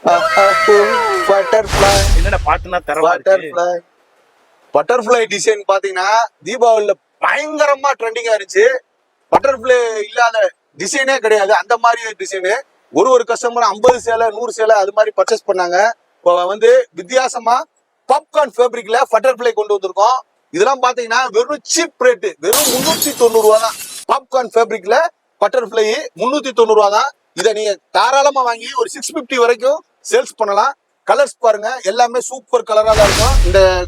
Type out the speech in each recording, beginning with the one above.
Butterfly என்னென்ன பாட்டுனா தரமா இருக்கு. பட்டர்ஃப்ளை பட்டர்ஃப்ளை டிசைன் பாத்தீங்கன்னா தீபாவளியில பயங்கரமா ட்ரெண்டிங்கா இருந்துச்சு. பட்டர்ஃப்ளை இல்லாத டிசைனே கிடையாது. அந்த மாதிரி டிசைனு ஒரு கஸ்டமர் 50 சேலை 100 சேலை அது மாதிரி பர்ச்சேஸ் பண்ணாங்க. இப்போ வந்து வித்தியாசமா பாப்கார்ன் ஃபேப்ரிக்ல பட்டர்ஃப்ளை கொண்டு வந்திருக்கோம். இதெல்லாம் பாத்தீங்கன்னா வெறும் சீப் ரேட்டு, வெறும் 390 ரூபா தான். பாப்கார்ன் ஃபேப்ரிக்ல பட்டர்ஃப்ளை 390 ரூபா தான். இதை நீங்க தாராளமா வாங்கி ஒரு 650 வரைக்கும் சேல்ஸ் பண்ணலாம். கலர்ஸ் பாருங்க, எல்லாமே சூப்பர் கலரா தான் இருக்கும்.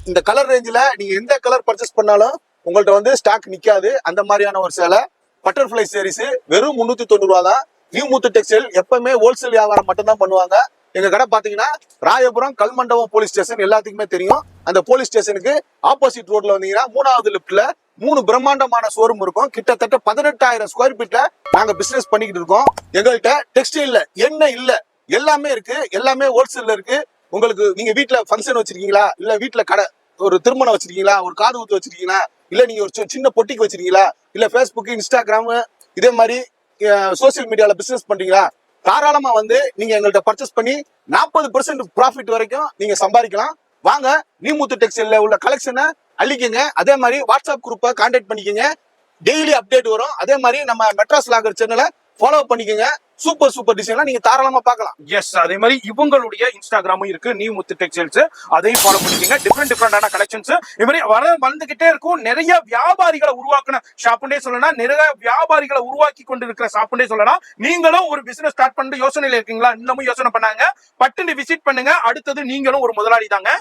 இந்த கலர் ரேஞ்சில நீங்க எந்த கலர் பர்ச்சேஸ் பண்ணாலும் உங்கள்ட்ட வந்து ஸ்டாக் நிக்காது. அந்த மாதிரியான ஒரு சேலை பட்டர்ஃப்ளை சாரீஸ் வெறும் 390 ரூபா தான். நியூ முத்து டெக்ஸ்டைல் எப்பவுமே ஹோல்சேல் வியாபாரம் மட்டும் தான் பண்ணுவாங்க. எங்க கடை பாத்தீங்கன்னா ராயபுரம் கல்மண்டபம் போலீஸ் ஸ்டேஷன் எல்லாத்துக்குமே தெரியும். அந்த போலீஸ் ஸ்டேஷனுக்கு ஆப்போசிட் ரோட்ல வந்தீங்கன்னா 3வது லெப்ட்ல 3 பிரம்மாண்டமான ஷோரூம் இருக்கும். கிட்டத்தட்ட 18,000 ஸ்கொயர் ஃபீட்ல நாங்க பிசினஸ் பண்ணிக்கிட்டு இருக்கோம். எங்கள்கிட்ட டெக்ஸ்டைல்ல என்ன இல்ல எல்லாமே இருக்கு. எல்லாமே ஹோல்சேல்ல இருக்கு. உங்களுக்கு நீங்க வீட்டுல ஃபங்க்ஷன் வச்சிருக்கீங்களா, இல்ல வீட்டுல கடை ஒரு திருமணம் வச்சிருக்கீங்களா, ஒரு காது ஊத்து வச்சிருக்கீங்களா, இல்ல நீங்க ஒரு சின்ன பொட்டிக்கு வச்சிருக்கீங்களா, இல்ல Facebook இன்ஸ்டாகிராம் இதே மாதிரி சோசியல் மீடியால பிசினஸ் பண்றீங்களா, தாராளமா வந்து நீங்க எங்கள்கிட்ட பர்ச்சேஸ் பண்ணி 40% ப்ராஃபிட் வரைக்கும் நீங்க சம்பாதிக்கலாம். வாங்க, நியூ முத்து டெக்ஸ்டைல்ல உள்ள கலெக்ஷனை அள்ளிக்கங்க. அதே மாதிரி வாட்ஸ்அப் குரூப்பை கான்டாக்ட் பண்ணிக்கங்க. டெய்லி அப்டேட் வரும். அதே மாதிரி நம்ம மெட்ராஸ் லாகர் சேனலை ஃபாலோ பண்ணிக்கங்க. சூப்பர் டிசைன்லாம் நீங்க தாராளமா பார்க்கலாம். எஸ், அதே மாதிரி இவங்களுடைய இன்ஸ்டாகிராமும் இருக்கு, நியூ முத்து டெக்ஸ்டைல்ஸ். அதையும் ஃபாலோ பண்ணிக்கங்க. டிஃப்ரெண்டான கலெக்ஷன்ஸ் இது மாதிரி வந்துகிட்டே இருக்கும். நிறைய வியாபாரிகளை உருவாக்குன ஷாப்புண்டே சொல்லலாம். நிறைய வியாபாரிகளை உருவாக்கி கொண்டு இருக்கிற ஷாப்புண்டே சொல்லலாம். நீங்களும் ஒரு பிசினஸ் ஸ்டார்ட் பண்ணிட்டு யோசனையில இருக்கீங்களா? இன்னமும் யோசனை பண்ணாங்க, பட்டுன்னு விசிட் பண்ணுங்க. அடுத்தது நீங்களும் ஒரு முதலாளி தாங்க.